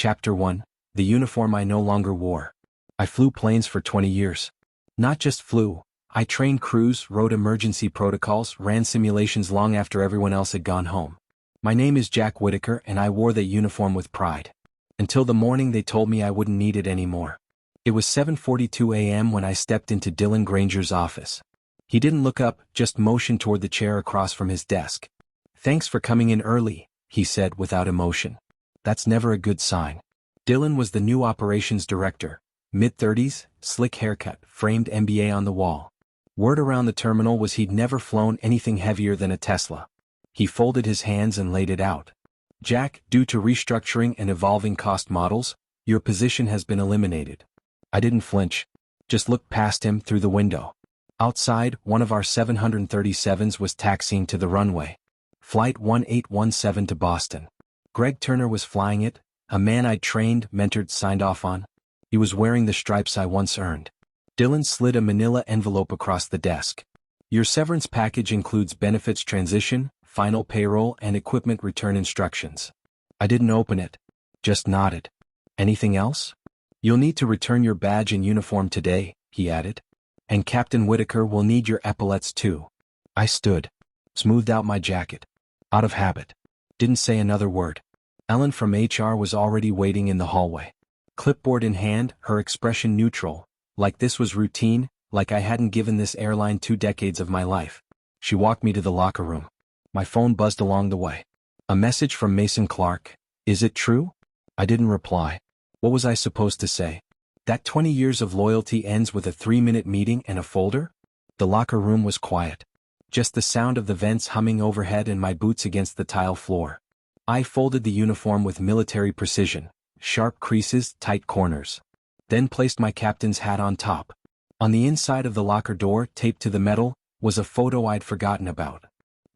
Chapter 1. The uniform I no longer wore. I flew planes for 20 years. Not just flew, I trained crews, wrote emergency protocols, ran simulations long after everyone else had gone home. My name is Jack Whitaker and I wore that uniform with pride. Until the morning they told me I wouldn't need it anymore. It was 7:42 a.m. when I stepped into Dylan Granger's office. He didn't look up, just motioned toward the chair across from his desk. "Thanks for coming in early," he said without emotion. That's never a good sign. Dylan was the new operations director, mid-30s, slick haircut, framed MBA on the wall. Word around the terminal was he'd never flown anything heavier than a Tesla. He folded his hands and laid it out. "Jack, due to restructuring and evolving cost models, your position has been eliminated." I didn't flinch. Just looked past him through the window. Outside, one of our 737s was taxiing to the runway. Flight 1817 to Boston. Greg Turner was flying it, a man I'd trained, mentored, signed off on. He was wearing the stripes I once earned. Dylan slid a manila envelope across the desk. "Your severance package includes benefits transition, final payroll, and equipment return instructions." I didn't open it. Just nodded. "Anything else?" "You'll need to return your badge and uniform today," he added. "And Captain Whitaker will need your epaulets too." I stood. Smoothed out my jacket. Out of habit. Didn't say another word. Ellen from HR was already waiting in the hallway. Clipboard in hand, her expression neutral, like this was routine, like I hadn't given this airline 2 decades of my life. She walked me to the locker room. My phone buzzed along the way. A message from Mason Clark. "Is it true?" I didn't reply. What was I supposed to say? That 20 years of loyalty ends with a 3-minute meeting and a folder? The locker room was quiet. Just the sound of the vents humming overhead and my boots against the tile floor. I folded the uniform with military precision, sharp creases, tight corners. Then placed my captain's hat on top. On the inside of the locker door, taped to the metal, was a photo I'd forgotten about.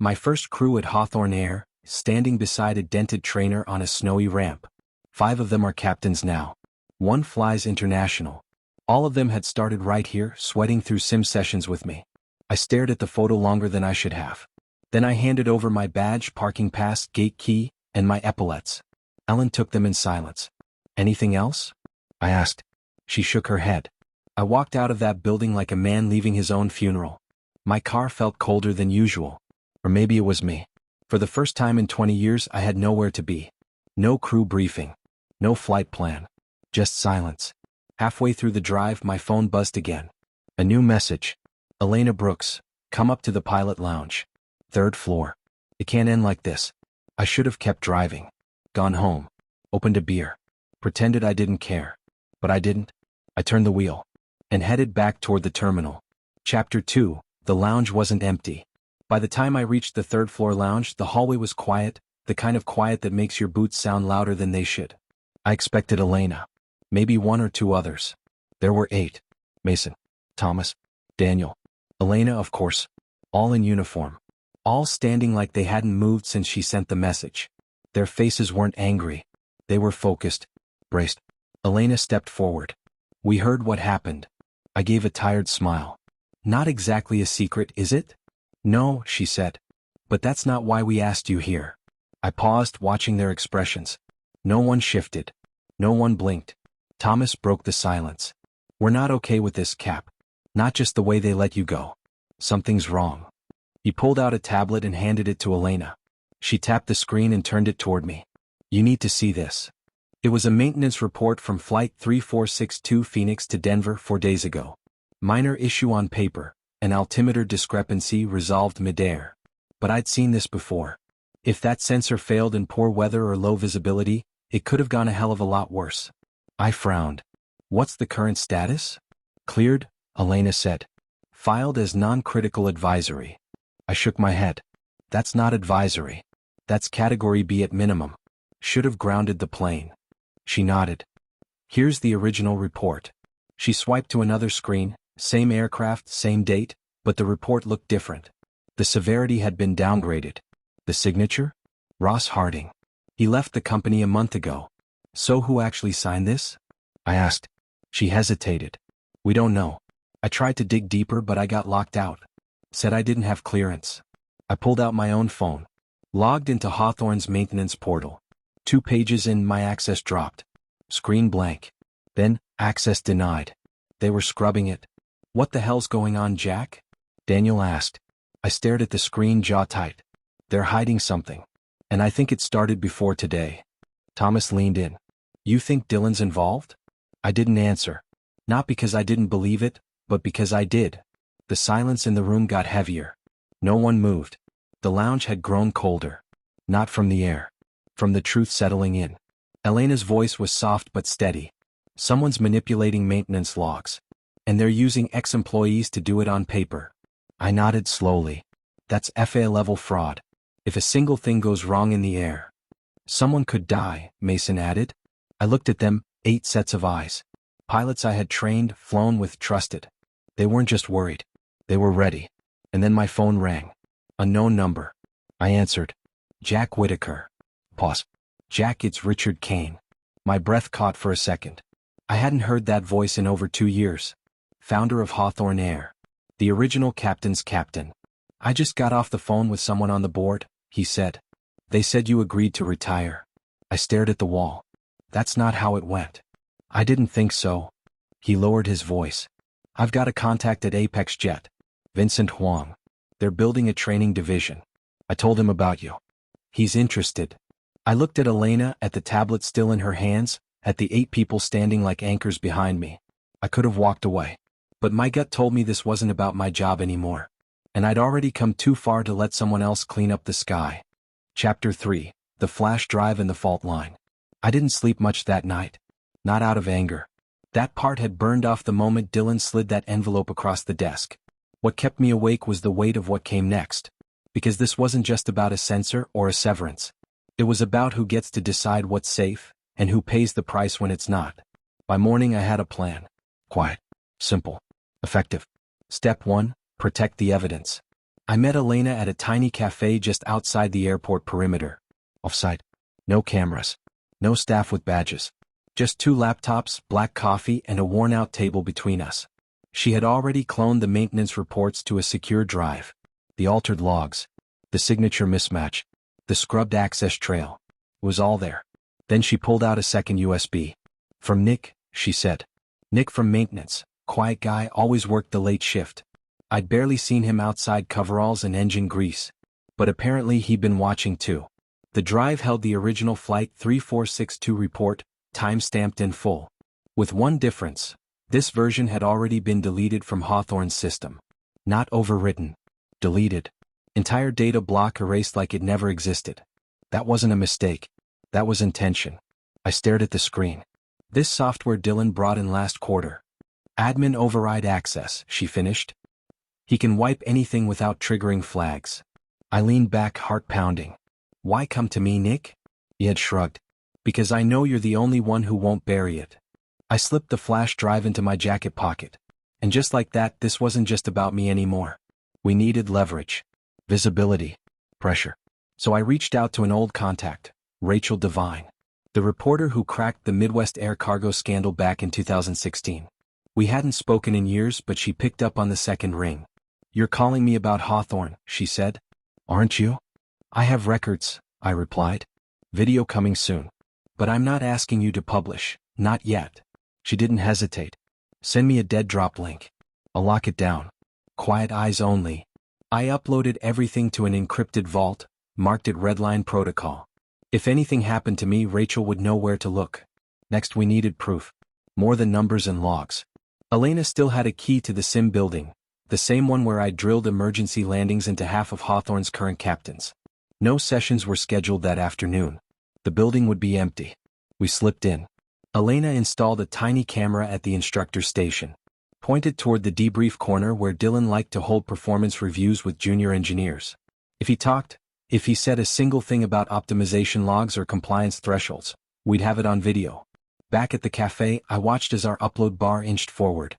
My first crew at Hawthorne Air, standing beside a dented trainer on a snowy ramp. 5 of them are captains now. 1 flies international. All of them had started right here, sweating through sim sessions with me. I stared at the photo longer than I should have. Then I handed over my badge, parking pass, gate key, and my epaulets. Ellen took them in silence. "Anything else?" I asked. She shook her head. I walked out of that building like a man leaving his own funeral. My car felt colder than usual. Or maybe it was me. For the first time in 20 years I had nowhere to be. No crew briefing. No flight plan. Just silence. Halfway through the drive my phone buzzed again. A new message. "Elena Brooks, come up to the pilot lounge. 3rd floor. It can't end like this." I should have kept driving. Gone home. Opened a beer. Pretended I didn't care. But I didn't. I turned the wheel. And headed back toward the terminal. Chapter 2. The lounge wasn't empty. By the time I reached the 3rd floor lounge, the hallway was quiet, the kind of quiet that makes your boots sound louder than they should. I expected Elena. Maybe 1 or 2 others. There were 8. Mason. Thomas. Daniel. Elena, of course. All in uniform. All standing like they hadn't moved since she sent the message. Their faces weren't angry. They were focused. Braced. Elena stepped forward. "We heard what happened." I gave a tired smile. "Not exactly a secret, is it?" "No," she said. "But that's not why we asked you here." I paused, watching their expressions. No one shifted. No one blinked. Thomas broke the silence. "We're not okay with this, Cap. Not just the way they let you go. Something's wrong." He pulled out a tablet and handed it to Elena. She tapped the screen and turned it toward me. "You need to see this." It was a maintenance report from Flight 3462 Phoenix to Denver 4 days ago. Minor issue on paper, an altimeter discrepancy resolved midair. But I'd seen this before. If that sensor failed in poor weather or low visibility, it could have gone a hell of a lot worse. I frowned. "What's the current status?" "Cleared," Elena said. "Filed as non-critical advisory." I shook my head. "That's not advisory. That's category B at minimum. Should have grounded the plane." She nodded. "Here's the original report." She swiped to another screen, same aircraft, same date, but the report looked different. The severity had been downgraded. The signature? Ross Harding. He left the company a month ago. "So who actually signed this?" I asked. She hesitated. "We don't know. I tried to dig deeper but I got locked out. Said I didn't have clearance." I pulled out my own phone. Logged into Hawthorne's maintenance portal. 2 pages in, my access dropped. Screen blank. Then, access denied. They were scrubbing it. What the hell's going on, Jack? Daniel asked. I stared at the screen, jaw tight. They're hiding something. And I think it started before today. Thomas leaned in. You think Dylan's involved? I didn't answer. Not because I didn't believe it, but because I did. The silence in the room got heavier. No one moved. The lounge had grown colder. Not from the air. From the truth settling in. Elena's voice was soft but steady. Someone's manipulating maintenance logs. And they're using ex-employees to do it on paper. I nodded slowly. That's FA-level fraud. If a single thing goes wrong in the air, someone could die, Mason added. I looked at them, 8 sets of eyes. Pilots I had trained, flown with, trusted. They weren't just worried. They were ready. And then my phone rang. Unknown number. I answered. Jack Whitaker. Pause. Jack, it's Richard Kane. My breath caught for a second. I hadn't heard that voice in over 2 years. Founder of Hawthorne Air. The original captain's captain. I just got off the phone with someone on the board, he said. They said you agreed to retire. I stared at the wall. That's not how it went. I didn't think so. He lowered his voice. I've got a contact at Apex Jet. Vincent Huang. They're building a training division. I told him about you. He's interested. I looked at Elena, at the tablet still in her hands, at the 8 people standing like anchors behind me. I could have walked away. But my gut told me this wasn't about my job anymore. And I'd already come too far to let someone else clean up the sky. Chapter 3. The Flash Drive and the Fault Line. I didn't sleep much that night. Not out of anger. That part had burned off the moment Dylan slid that envelope across the desk. What kept me awake was the weight of what came next. Because this wasn't just about a censor or a severance. It was about who gets to decide what's safe, and who pays the price when it's not. By morning I had a plan. Quiet. Simple. Effective. Step 1. Protect the evidence. I met Elena at a tiny cafe just outside the airport perimeter. Off-site. No cameras. No staff with badges. Just 2 laptops, black coffee, and a worn-out table between us. She had already cloned the maintenance reports to a secure drive. The altered logs. The signature mismatch. The scrubbed access trail. It was all there. Then she pulled out a second USB. From Nick, she said. Nick from maintenance. Quiet guy, always worked the late shift. I'd barely seen him outside coveralls and engine grease. But apparently he'd been watching too. The drive held the original Flight 3462 report, time-stamped in full. With one difference. This version had already been deleted from Hawthorne's system. Not overwritten. Deleted. Entire data block erased like it never existed. That wasn't a mistake. That was intention. I stared at the screen. This software Dylan brought in last quarter. Admin override access, she finished. He can wipe anything without triggering flags. I leaned back, heart pounding. Why come to me, Nick? He had shrugged. Because I know you're the only one who won't bury it. I slipped the flash drive into my jacket pocket. And just like that, this wasn't just about me anymore. We needed leverage. Visibility. Pressure. So I reached out to an old contact, Rachel Devine. The reporter who cracked the Midwest air cargo scandal back in 2016. We hadn't spoken in years, but she picked up on the second ring. You're calling me about Hawthorne, she said. Aren't you? I have records, I replied. Video coming soon. But I'm not asking you to publish, not yet. She didn't hesitate. Send me a dead drop link. I'll lock it down. Quiet eyes only. I uploaded everything to an encrypted vault, marked it Redline Protocol. If anything happened to me, Rachel would know where to look. Next we needed proof. More than numbers and logs. Elena still had a key to the sim building, the same one where I drilled emergency landings into half of Hawthorne's current captains. No sessions were scheduled that afternoon. The building would be empty. We slipped in. Elena installed a tiny camera at the instructor's station, pointed toward the debrief corner where Dylan liked to hold performance reviews with junior engineers. If he said a single thing about optimization logs or compliance thresholds, we'd have it on video. Back at the cafe, I watched as our upload bar inched forward.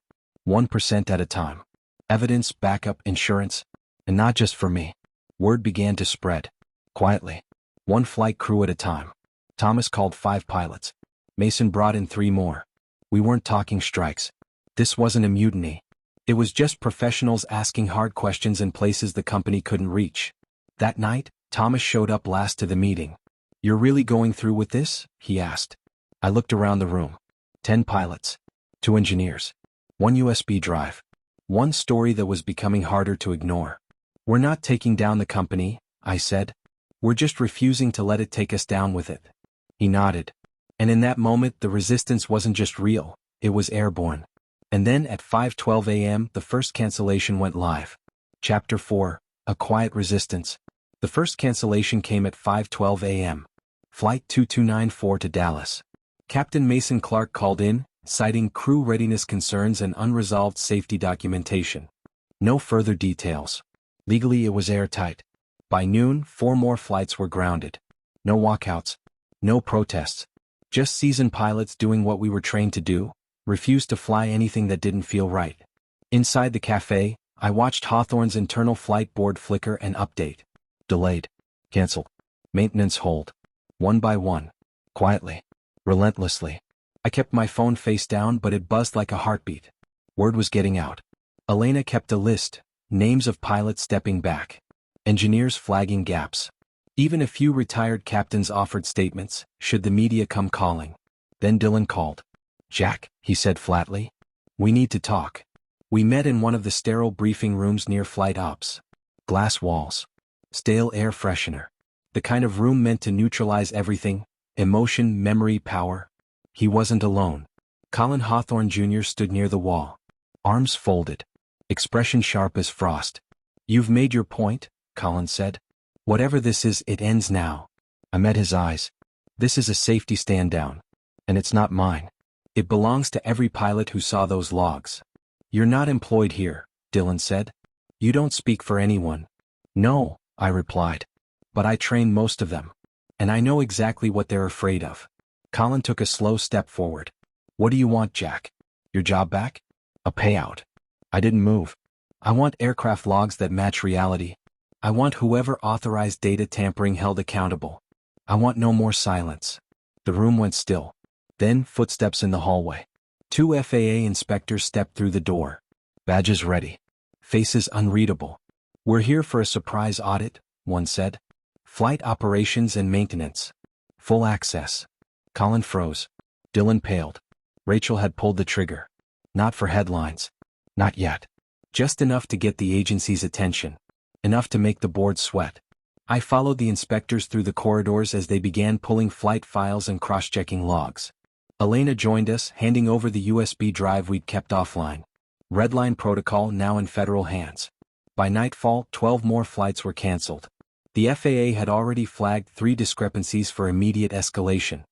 1% at a time. Evidence, backup, insurance. And not just for me. Word began to spread. Quietly. 1 flight crew at a time. Thomas called 5 pilots. Mason brought in 3 more. We weren't talking strikes. This wasn't a mutiny. It was just professionals asking hard questions in places the company couldn't reach. That night, Thomas showed up last to the meeting. You're really going through with this? He asked. I looked around the room. 10 pilots. 2 engineers. 1 USB drive. One story that was becoming harder to ignore. We're not taking down the company, I said. We're just refusing to let it take us down with it. He nodded. And in that moment the resistance wasn't just real, it was airborne. And then at 5:12 a.m. the first cancellation went live. Chapter 4, A Quiet Resistance. The first cancellation came at 5:12 a.m. Flight 2294 to Dallas. Captain Mason Clark called in, citing crew readiness concerns and unresolved safety documentation. No further details. Legally it was airtight. By noon, 4 more flights were grounded. No walkouts. No protests. Just seasoned pilots doing what we were trained to do, refused to fly anything that didn't feel right. Inside the cafe, I watched Hawthorne's internal flight board flicker and update. Delayed. Cancelled. Maintenance hold. One by one. Quietly. Relentlessly. I kept my phone face down but it buzzed like a heartbeat. Word was getting out. Elena kept a list, names of pilots stepping back. Engineers flagging gaps. Even a few retired captains offered statements, should the media come calling. Then Dylan called. Jack, he said flatly. We need to talk. We met in one of the sterile briefing rooms near flight ops. Glass walls. Stale air freshener. The kind of room meant to neutralize everything, emotion, memory, power. He wasn't alone. Colin Hawthorne Jr. stood near the wall. Arms folded. Expression sharp as frost. You've made your point, Colin said. Whatever this is, it ends now. I met his eyes. This is a safety stand down. And it's not mine. It belongs to every pilot who saw those logs. You're not employed here, Dylan said. You don't speak for anyone. No, I replied. But I train most of them. And I know exactly what they're afraid of. Colin took a slow step forward. What do you want, Jack? Your job back? A payout. I didn't move. I want aircraft logs that match reality. I want whoever authorized data tampering held accountable. I want no more silence. The room went still. Then footsteps in the hallway. 2 FAA inspectors stepped through the door. Badges ready. Faces unreadable. We're here for a surprise audit, one said. Flight operations and maintenance. Full access. Colin froze. Dylan paled. Rachel had pulled the trigger. Not for headlines. Not yet. Just enough to get the agency's attention. Enough to make the board sweat. I followed the inspectors through the corridors as they began pulling flight files and cross-checking logs. Elena joined us, handing over the USB drive we'd kept offline. Redline protocol now in federal hands. By nightfall, 12 more flights were canceled. The FAA had already flagged 3 discrepancies for immediate escalation.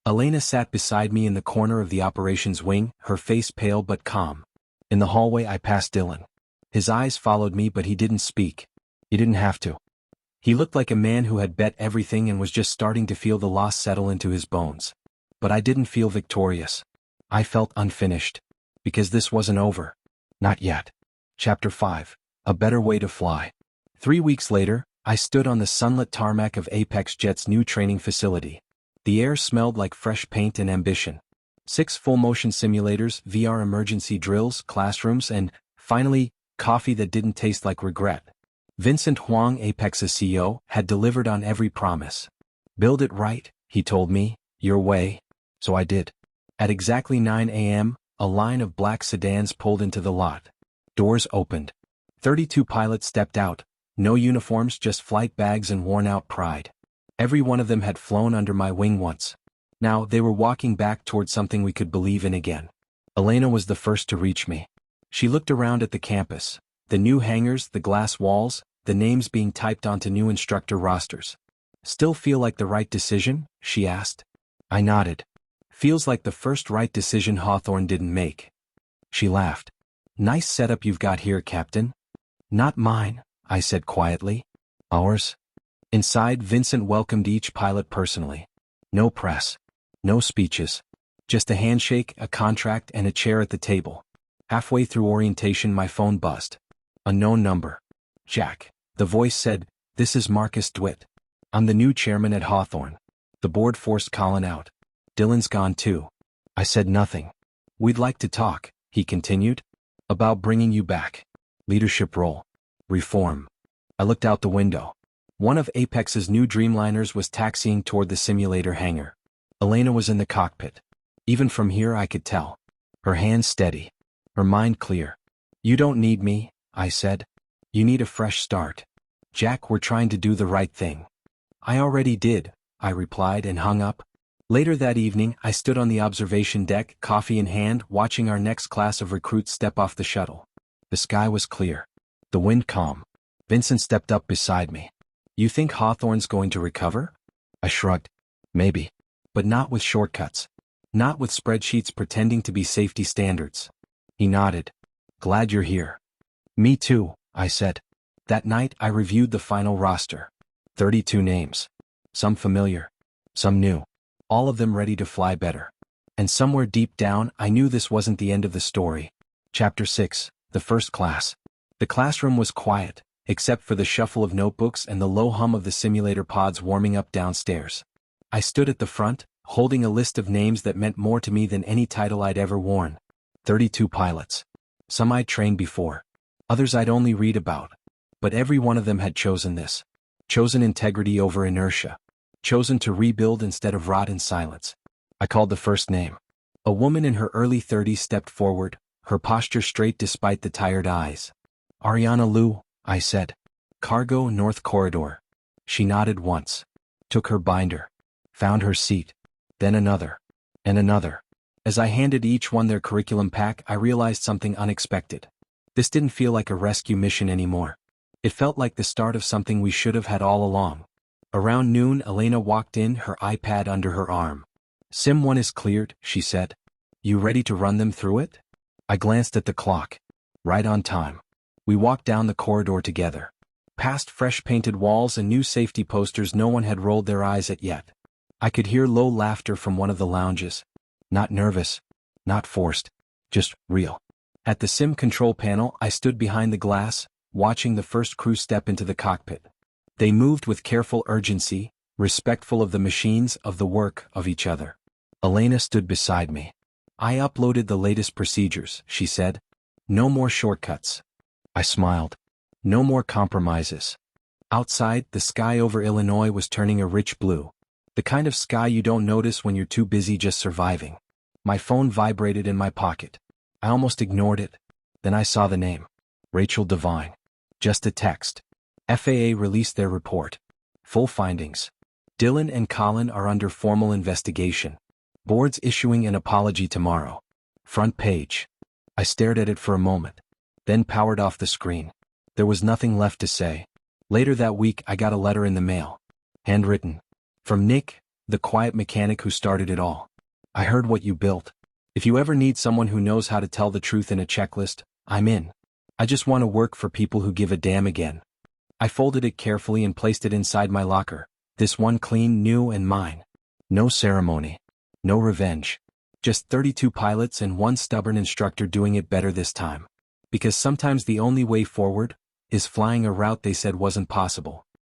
Elena sat beside me in the corner of the operations wing, her face pale but calm. In the hallway I passed Dylan. His eyes followed me but he didn't speak. He didn't have to. He looked like a man who had bet everything and was just starting to feel the loss settle into his bones. But I didn't feel victorious. I felt unfinished. Because this wasn't over. Not yet. Chapter 5. A Better Way to Fly. 3 weeks later, I stood on the sunlit tarmac of Apex Jet's new training facility. The air smelled like fresh paint and ambition. 6 full-motion simulators, VR emergency drills, classrooms, and, finally, coffee that didn't taste like regret. Vincent Huang, Apex's CEO, had delivered on every promise. Build it right, he told me, your way. So I did. At exactly 9 a.m., a line of black sedans pulled into the lot. Doors opened. 32 pilots stepped out. No uniforms, just flight bags and worn-out pride. Every one of them had flown under my wing once. Now they were walking back toward something we could believe in again. Elena was the first to reach me. She looked around at the campus. The new hangars, the glass walls, the names being typed onto new instructor rosters. Still feel like the right decision? She asked. I nodded. Feels like the first right decision Hawthorne didn't make. She laughed. Nice setup you've got here, Captain. Not mine, I said quietly. Ours? Inside, Vincent welcomed each pilot personally. No press. No speeches. Just a handshake, a contract, and a chair at the table. Halfway through orientation my phone buzzed. Unknown number. Jack. The voice said, this is Marcus DeWitt. I'm the new chairman at Hawthorne. The board forced Colin out. Dylan's gone too. I said nothing. We'd like to talk, he continued. About bringing you back. Leadership role. Reform. I looked out the window. One of Apex's new Dreamliners was taxiing toward the simulator hangar. Elena was in the cockpit. Even from here I could tell. Her hands steady. Her mind clear. "You don't need me," I said. "You need a fresh start. Jack, we're trying to do the right thing." "I already did," I replied and hung up. Later that evening, I stood on the observation deck, coffee in hand, watching our next class of recruits step off the shuttle. The sky was clear. The wind calm. Vincent stepped up beside me. "You think Hawthorne's going to recover?" I shrugged. "Maybe. But not with shortcuts. Not with spreadsheets pretending to be safety standards." He nodded. "Glad you're here." "Me too," I said. That night I reviewed the final roster. 32 names. Some familiar. Some new. All of them ready to fly better. And somewhere deep down I knew this wasn't the end of the story. Chapter 6, the first class. The classroom was quiet, except for the shuffle of notebooks and the low hum of the simulator pods warming up downstairs. I stood at the front, holding a list of names that meant more to me than any title I'd ever worn. 32 pilots. Some I'd trained before. Others I'd only read about. But every one of them had chosen this. Chosen integrity over inertia. Chosen to rebuild instead of rot in silence. I called the first name. A woman in her early 30s stepped forward, her posture straight despite the tired eyes. "Ariana Liu," I said. "Cargo, North Corridor." She nodded once. Took her binder. Found her seat. Then another. And another. As I handed each one their curriculum pack, I realized something unexpected. This didn't feel like a rescue mission anymore. It felt like the start of something we should have had all along. Around noon, Elena walked in, her iPad under her arm. "Sim 1 is cleared," she said. "You ready to run them through it?" I glanced at the clock. Right on time. We walked down the corridor together. Past fresh painted walls and new safety posters no one had rolled their eyes at yet. I could hear low laughter from one of the lounges. Not nervous. Not forced. Just real. At the sim control panel, I stood behind the glass, watching the first crew step into the cockpit. They moved with careful urgency, respectful of the machines, of the work, of each other. Elena stood beside me. "I uploaded the latest procedures," she said. "No more shortcuts." I smiled. No more compromises. Outside, the sky over Illinois was turning a rich blue. The kind of sky you don't notice when you're too busy just surviving. My phone vibrated in my pocket. I almost ignored it. Then I saw the name. Rachel Devine. Just a text. FAA released their report. Full findings. Dylan and Colin are under formal investigation. Board's issuing an apology tomorrow. Front page. I stared at it for a moment. Then powered off the screen. There was nothing left to say. Later that week I got a letter in the mail. Handwritten. From Nick, the quiet mechanic who started it all. "I heard what you built. If you ever need someone who knows how to tell the truth in a checklist, I'm in. I just want to work for people who give a damn again." I folded it carefully and placed it inside my locker. This one clean, new, and mine. No ceremony. No revenge. Just 32 pilots and one stubborn instructor doing it better this time. Because sometimes the only way forward is flying a route they said wasn't possible.